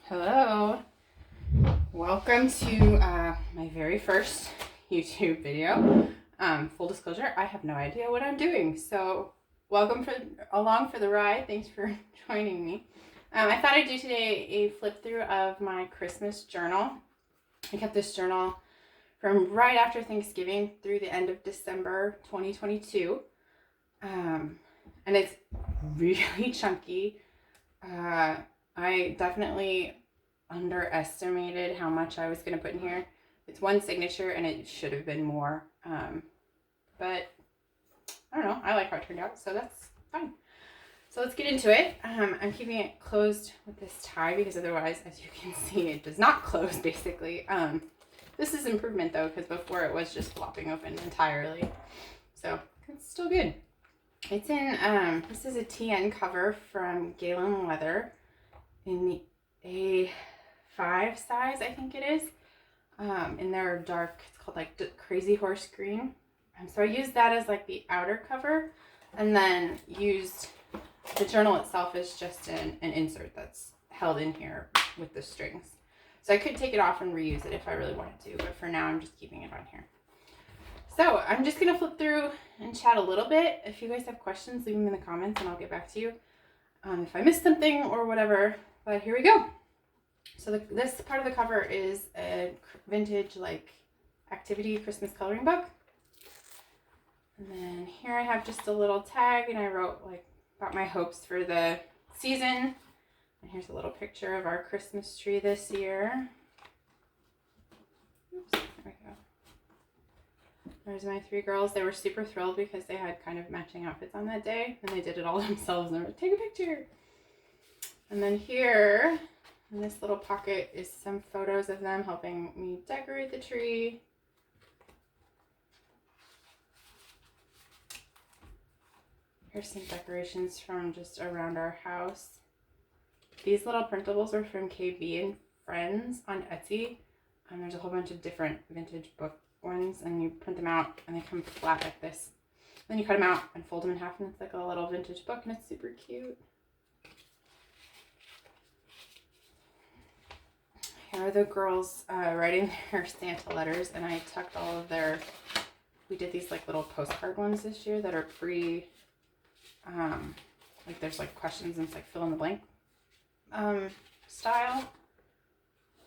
Hello, welcome to my very first YouTube video. Full disclosure, I have no idea what I'm doing, so welcome along for the ride. Thanks for joining me. I thought I'd do today a flip through of my Christmas journal. I kept this journal from right after Thanksgiving through the end of December 2022, and it's really chunky. I definitely underestimated how much I was going to put in here. It's one signature and it should have been more. But I don't know. I like how it turned out, so that's fine. So let's get into it. I'm keeping it closed with this tie because otherwise, as you can see, it does not close basically. This is improvement though, because before it was just flopping open entirely. So it's still good. It's in, this is a TN cover from Galen Leather in the A5 size, I think it is. In their dark, it's called like Crazy Horse Green. So I used that as like the outer cover, and then used the journal itself as just an insert that's held in here with the strings. So I could take it off and reuse it if I really wanted to, but for now I'm just keeping it on here. So I'm just going to flip through and chat a little bit. If you guys have questions, leave them in the comments and I'll get back to you if I missed something or whatever. But here we go. So this part of the cover is a vintage like activity Christmas coloring book. And then here I have just a little tag, and I wrote like about my hopes for the season. And here's a little picture of our Christmas tree this year. Oops, there we go. There's my three girls. They were super thrilled because they had kind of matching outfits on that day, and they did it all themselves. And they were like, take a picture. And then here in this little pocket is some photos of them helping me decorate the tree. Here's some decorations from just around our house. These little printables are from KB and Friends on Etsy. There's a whole bunch of different vintage book ones, and you print them out and they come flat like this. Then you cut them out and fold them in half, and it's like a little vintage book, and it's super cute. Here are the girls writing their Santa letters, and I tucked all of we did these like little postcard ones this year that are free. Like there's like questions and it's like fill in the blank style.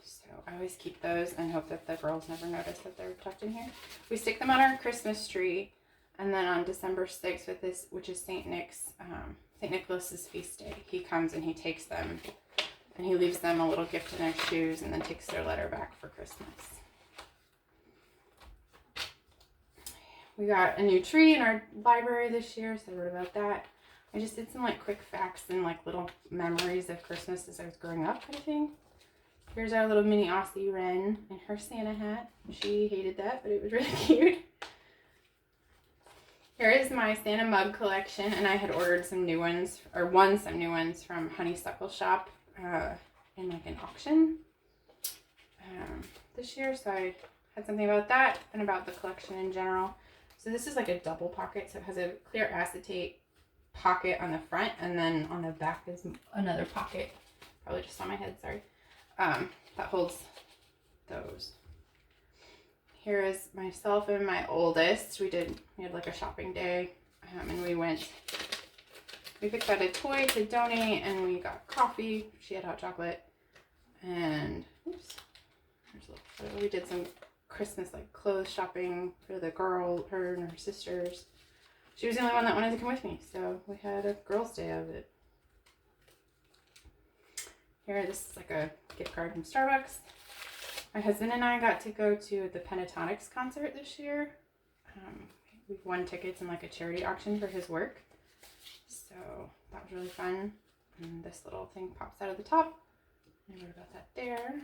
So I always keep those and hope that the girls never notice that they're tucked in here. We stick them on our Christmas tree, and then on December 6th with this, which is St. Nicholas's feast day, he comes and he takes them and he leaves them a little gift in their shoes and then takes their letter back for Christmas. We got a new tree in our library this year, so I wrote about that. I just did some like quick facts and like little memories of Christmas as I was growing up kind of thing. Here's our little mini Aussie Wren in her Santa hat. She hated that, but it was really cute. Here is my Santa mug collection, and I had ordered some new ones, or won some new ones from Honeysuckle Shop in like an auction this year. So I had something about that and about the collection in general. So this is like a double pocket, so it has a clear acetate pocket on the front, and then on the back is another pocket, probably just on my head, sorry, that holds those. Here is myself and my oldest. We had like a shopping day, and we picked out a toy to donate, and we got coffee. She had hot chocolate, and oops, there's a little photo. We did some Christmas like clothes shopping for the girl, her and her sisters. She was the only one that wanted to come with me, so we had a girls' day of it. Here, this is like a gift card from Starbucks. My husband and I got to go to the Pentatonics concert this year. We won tickets in like a charity auction for his work, so that was really fun. And this little thing pops out of the top. I wrote about that there.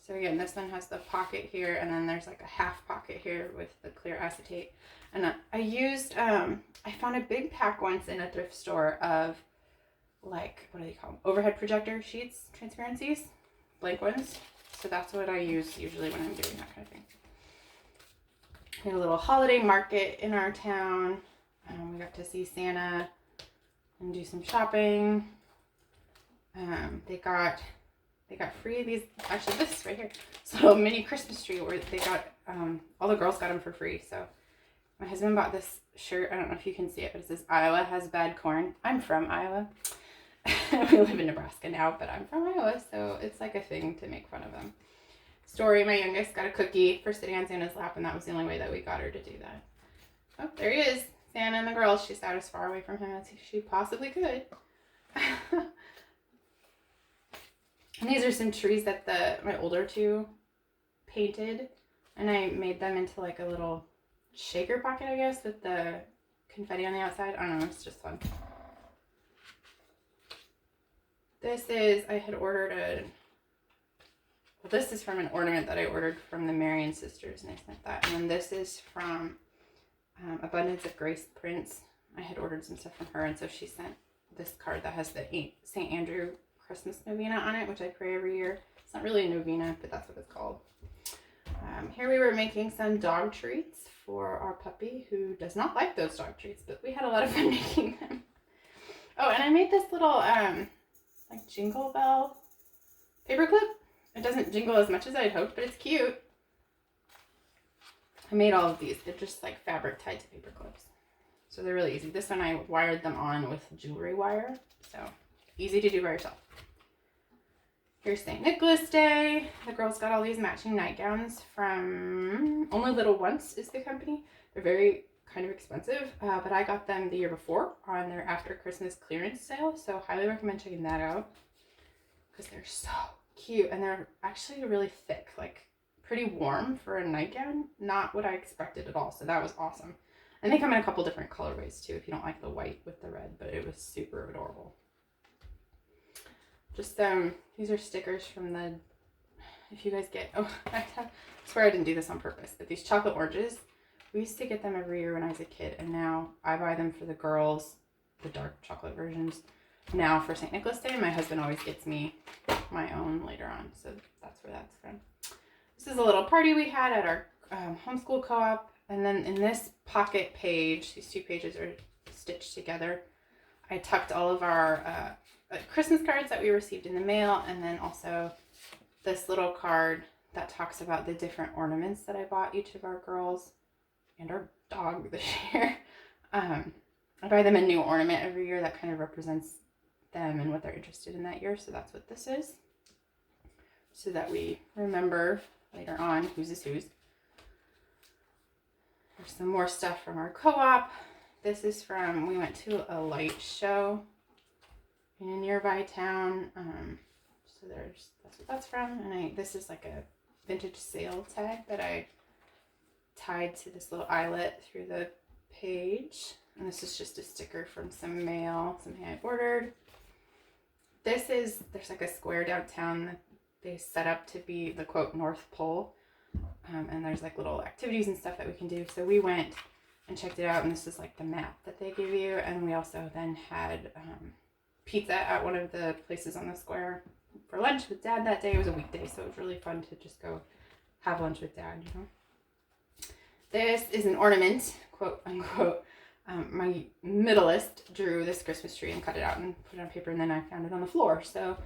So again, this one has the pocket here, and then there's like a half pocket here with the clear acetate. And I used, I found a big pack once in a thrift store of like, what do they call them? Overhead projector sheets, transparencies, blank ones. So that's what I use usually when I'm doing that kind of thing. We had a little holiday market in our town. We got to see Santa and do some shopping. They got free these, actually this right here, this little mini Christmas tree where they got, all the girls got them for free. So my husband bought this shirt. I don't know if you can see it, but it says Iowa has bad corn. I'm from Iowa. We live in Nebraska now, but I'm from Iowa, so it's like a thing to make fun of them. Story, my youngest, got a cookie for sitting on Santa's lap, and that was the only way that we got her to do that. Oh, there he is. Santa and the girls. She sat as far away from him as she possibly could. And these are some trees that my older two painted, and I made them into like a little shaker pocket, I guess, with the confetti on the outside. I don't know, it's just fun. This is, I had ordered this is from an ornament that I ordered from the Marion sisters, and I sent that. And then this is from Abundance of Grace Prints. I had ordered some stuff from her, and so she sent this card that has the St. Andrew Christmas novena on it, which I pray every year. It's not really a novena, but that's what it's called. Here we were making some dog treats for our puppy, who does not like those dog treats, but we had a lot of fun making them. Oh, and I made this little like jingle bell paperclip. It doesn't jingle as much as I'd hoped, but it's cute. I made all of these. They're just like fabric tied to paper clips. So they're really easy. This one I wired them on with jewelry wire. So easy to do by yourself. Here's St. Nicholas Day. The girls got all these matching nightgowns from Only Little Once is the company. They're very kind of expensive, but I got them the year before on their after Christmas clearance sale. So highly recommend checking that out because they're so cute, and they're actually really thick, like pretty warm for a nightgown. Not what I expected at all, so that was awesome. And they come in a couple different colorways too if you don't like the white with the red, but it was super adorable. Just these are stickers from the, if you guys get, oh, I swear I didn't do this on purpose, but these chocolate oranges, we used to get them every year when I was a kid, and now I buy them for the girls, the dark chocolate versions. Now for St. Nicholas Day, my husband always gets me my own later on, so that's where that's from. This is a little party we had at our homeschool co-op, and then in this pocket page, these two pages are stitched together, I tucked all of our Christmas cards that we received in the mail, and then also this little card that talks about the different ornaments that I bought each of our girls and our dog this year. I buy them a new ornament every year that kind of represents them and what they're interested in that year. So that's what this is. So that we remember later on whose is whose. There's some more stuff from our co-op. This is from, we went to a light show in a nearby town. So that's what that's from. And this is like a vintage sale tag that I tied to this little eyelet through the page. And this is just a sticker from some mail, something I ordered. There's like a square downtown that they set up to be the quote North Pole. And there's like little activities and stuff that we can do. So we went and checked it out, and this is like the map that they give you. And we also then had pizza at one of the places on the square for lunch with Dad that day. It was a weekday, so it was really fun to just go have lunch with Dad, you know. This is an ornament, quote unquote. My middleest drew this Christmas tree and cut it out and put it on paper, and then I found it on the floor. So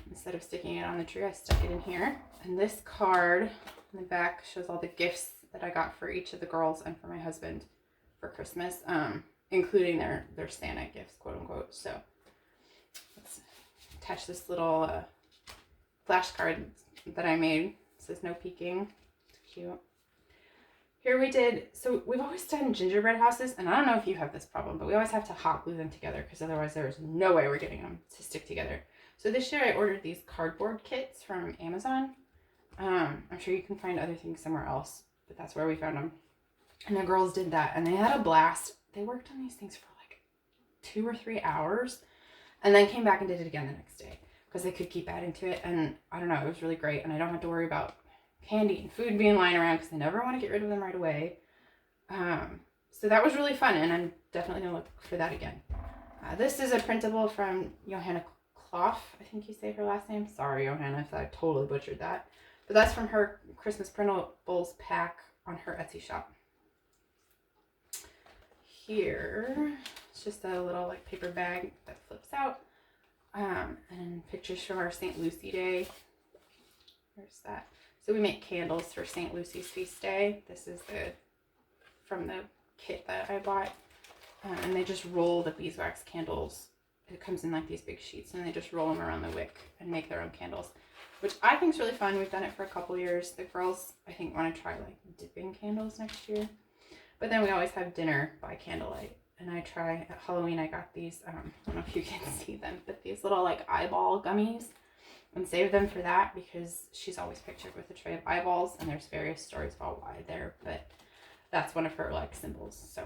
instead of sticking it on the tree, I stuck it in here. And this card in the back shows all the gifts that I got for each of the girls and for my husband for Christmas, including their Santa gifts, quote unquote. So let's attach this little flashcard that I made. It says no peeking. It's cute. Here we did, so we've always done gingerbread houses, and I don't know if you have this problem, but we always have to hot glue them together because otherwise there is no way we're getting them to stick together. So this year I ordered these cardboard kits from Amazon. I'm sure you can find other things somewhere else, but that's where we found them. And the girls did that, and they had a blast. They worked on these things for like 2 or 3 hours, and then came back and did it again the next day because they could keep adding to it. And I don't know, it was really great, and I don't have to worry about candy and food being lying around because they never want to get rid of them right away. So that was really fun, and I'm definitely going to look for that again. This is a printable from Johanna Clough, I think you say her last name. Sorry, Johanna, if I totally butchered that. But that's from her Christmas printables pack on her Etsy shop. Here, it's just a little like paper bag that flips out. And pictures from our St. Lucie Day. There's that. So we make candles for St. Lucie's feast day. This is from the kit that I bought. And they just roll the beeswax candles. It comes in like these big sheets, and they just roll them around the wick and make their own candles, which I think is really fun. We've done it for a couple years. The girls, I think, want to try like dipping candles next year. But then we always have dinner by candlelight. And I try, at Halloween, I got these, I don't know if you can see them, but these little like eyeball gummies, and saved them for that because she's always pictured with a tray of eyeballs, and there's various stories about why there, but that's one of her like symbols. So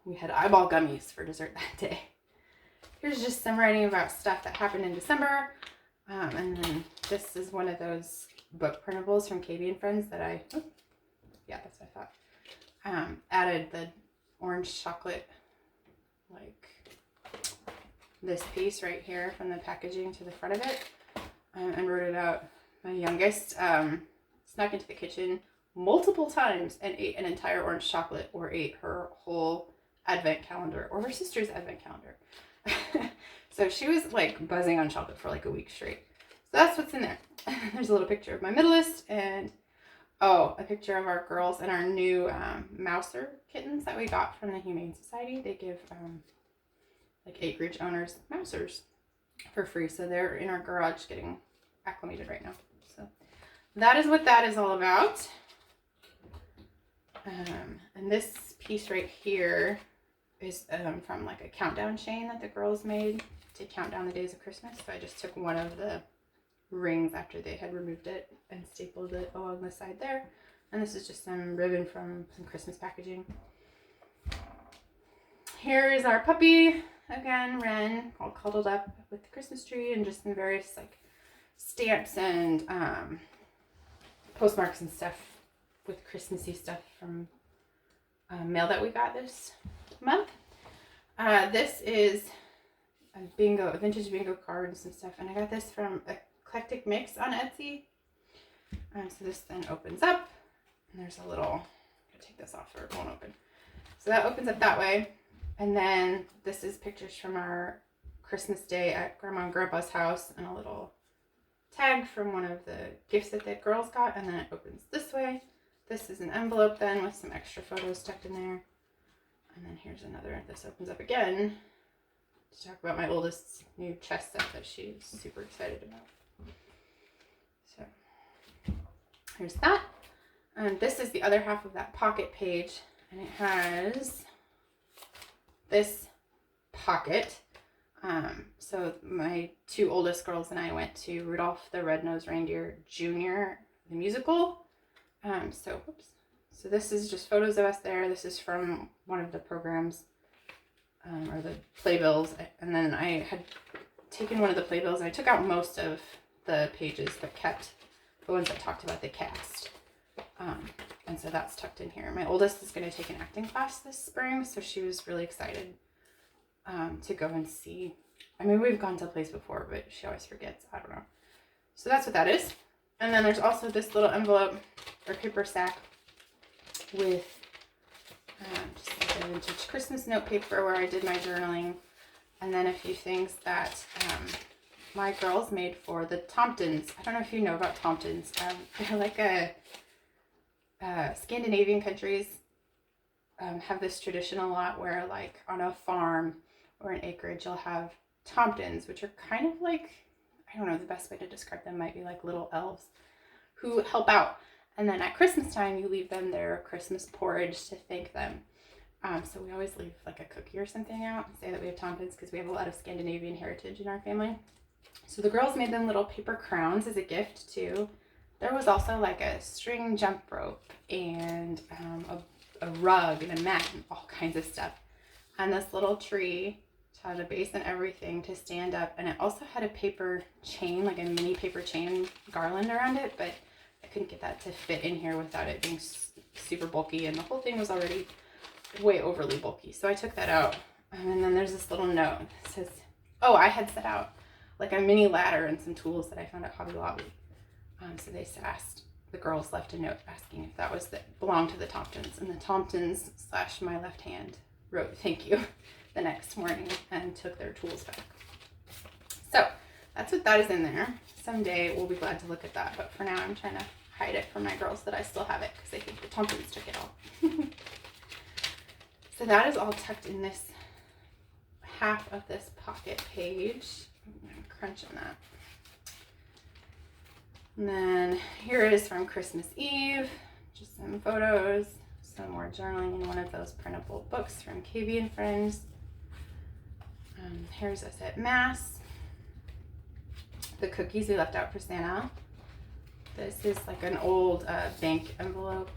we had eyeball gummies for dessert that day. Here's just some writing about stuff that happened in December. And then this is one of those book printables from KB and Friends that yeah, that's what I thought. Added the orange chocolate, like this piece right here from the packaging to the front of it, and wrote it out. My youngest snuck into the kitchen multiple times and ate an entire orange chocolate, or ate her whole advent calendar, or her sister's advent calendar. So she was like buzzing on chocolate for like a week straight. So that's what's in there. There's a little picture of my middleest, and a picture of our girls and our new mouser kittens that we got from the Humane Society. They give like acreage owners mousers for free, so they're in our garage getting acclimated right now. So that is what that is all about. And this piece right here is from like a countdown chain that the girls made to count down the days of Christmas. So I just took one of the rings after they had removed it and stapled it along the side there. And this is just some ribbon from some Christmas packaging. Here is our puppy, again, Ren, all cuddled up with the Christmas tree, and just some various like stamps and postmarks and stuff with Christmassy stuff from mail that we got this month. This is a vintage bingo card and some stuff, and I got this from Eclectic Mix on Etsy. So this then opens up, and there's a little, I'm gonna take this off or it won't open. So that opens up that way, and then this is pictures from our Christmas day at Grandma and Grandpa's house, and a little tag from one of the gifts that the girls got, and then it opens this way. This is an envelope then with some extra photos tucked in there. And then here's another, this opens up again to talk about my oldest's new chess set that she's super excited about. So here's that. And this is the other half of that pocket page, and it has this pocket. So my two oldest girls and I went to Rudolph the Red-Nosed Reindeer Jr., the musical. So this is just photos of us there. This is from one of the programs, or the playbills. And then I had taken one of the playbills, and I took out most of the pages, but kept the ones that talked about the cast. And so that's tucked in here. My oldest is going to take an acting class this spring, so she was really excited to go and see. I mean, we've gone to a place before, but she always forgets. I don't know. So that's what that is. And then there's also this little envelope or paper sack with just like a vintage Christmas note paper where I did my journaling, and then a few things that my girls made for the Tomptons. I don't know if you know about Tomptons. They're like Scandinavian countries have this tradition a lot where, like, on a farm or an acreage, you'll have Tomptons, which are kind of like, I don't know, the best way to describe them might be like little elves who help out. And then at Christmas time, you leave them their Christmas porridge to thank them. So we always leave like a cookie or something out and say that we have Tompkins because we have a lot of Scandinavian heritage in our family. So the girls made them little paper crowns as a gift too. There was also like a string jump rope and a rug and a mat and all kinds of stuff. And this little tree had a base and everything to stand up. And it also had a paper chain, like a mini paper chain garland around it, but I couldn't get that to fit in here without it being super bulky, and the whole thing was already way overly bulky. So I took that out. And then there's this little note that says, oh, I had set out like a mini ladder and some tools that I found at Hobby Lobby. So they asked, the girls left a note asking if that was belonged to the Tomptons, and the Tomptons / my left hand wrote thank you the next morning and took their tools back. that's what that is in there. Someday we'll be glad to look at that, but for now I'm trying to hide it from my girls that I still have it because they think the Tompkins took it all. So that is all tucked in this half of this pocket page. I'm crunching that. And then here it is from Christmas Eve, just some photos, some more journaling in one of those printable books from KB and Friends. Here's us at Mass. The cookies we left out for Santa. This is like an old bank envelope.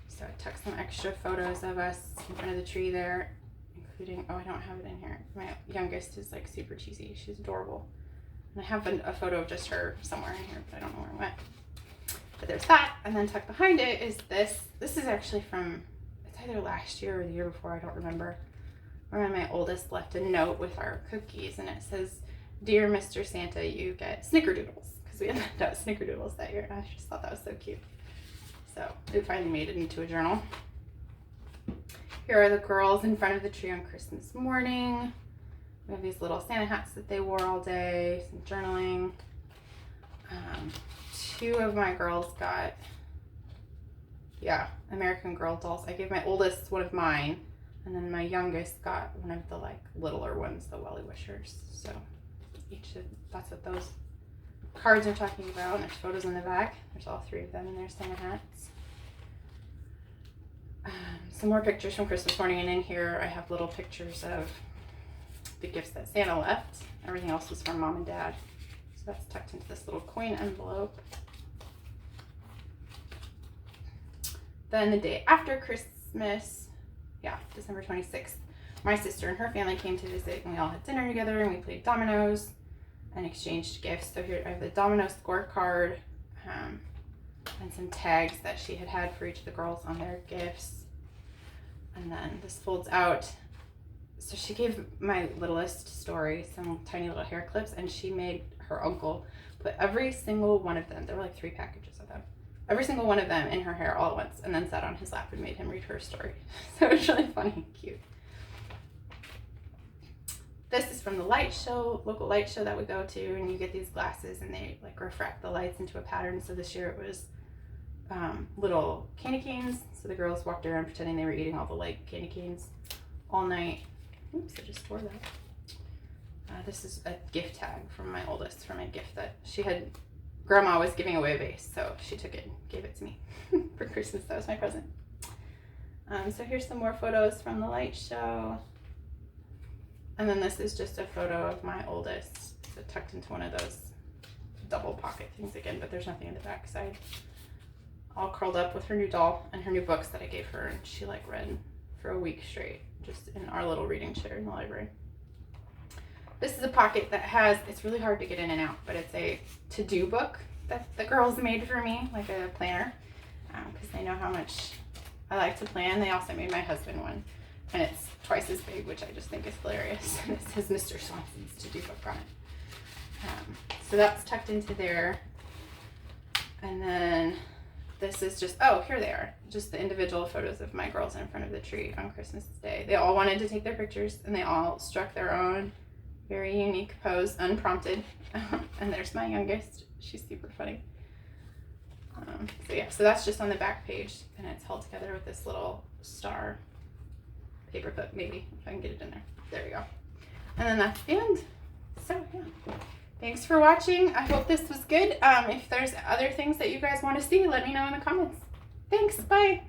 So I took some extra photos of us in front of the tree there, including, oh, I don't have it in here. My youngest is like super cheesy. She's adorable. And I have a photo of just her somewhere in here, but I don't know where it went. But there's that. And then tucked behind it is this. This is actually from, it's either last year or the year before, I don't remember. Where my oldest left a note with our cookies, and it says, "Dear Mr. Santa, you get snickerdoodles." Because we had left out snickerdoodles that year, and I just thought that was so cute. So it finally made it into a journal. Here are the girls in front of the tree on Christmas morning. We have these little Santa hats that they wore all day, some journaling. Two of my girls got, American Girl dolls. I gave my oldest one of mine, and then my youngest got one of the like littler ones, the Welly Wishers. So that's what those cards are talking about. And there's photos in the back. There's all three of them in their Santa hats. Some more pictures from Christmas morning, and in here I have little pictures of the gifts that Santa left. Everything else was from Mom and Dad. So that's tucked into this little coin envelope. Then the day after Christmas, December 26th, my sister and her family came to visit, and we all had dinner together, and we played dominoes and exchanged gifts. So here I have the domino scorecard and some tags that she had for each of the girls on their gifts. And then this folds out. So she gave my littlest Story some tiny little hair clips, and she made her uncle put every single one of them, there were like 3 packages of them, every single one of them in her hair all at once, and then sat on his lap and made him read her story. So it was really funny and cute. This is from the light show, local light show that we go to, and you get these glasses and they like refract the lights into a pattern. So this year it was little candy canes. So the girls walked around pretending they were eating all the light candy canes all night. Oops, I just tore that. This is a gift tag from my oldest for my gift that she had. Grandma was giving away a vase, so she took it and gave it to me for Christmas. That was my present. So here's some more photos from the light show. And then this is just a photo of my oldest, so tucked into one of those double pocket things again, but there's nothing in the back side. All curled up with her new doll and her new books that I gave her, and she like read for a week straight, just in our little reading chair in the library. This is a pocket that has, it's really hard to get in and out, but it's a to-do book that the girls made for me, like a planner, because they know how much I like to plan. They also made my husband one, and it's twice as big, which I just think is hilarious. And it says Mr. Swanson's to-do book on it. So that's tucked into there. And then this is just, oh, here they are, just the individual photos of my girls in front of the tree on Christmas Day. They all wanted to take their pictures, and they all struck their own very unique pose, unprompted. And there's my youngest. She's super funny. So that's just on the back page, and it's held together with this little star paper clip, maybe, if I can get it in there. There we go. And then that's the end. So, yeah. Thanks for watching. I hope this was good. If there's other things that you guys want to see, let me know in the comments. Thanks. Bye.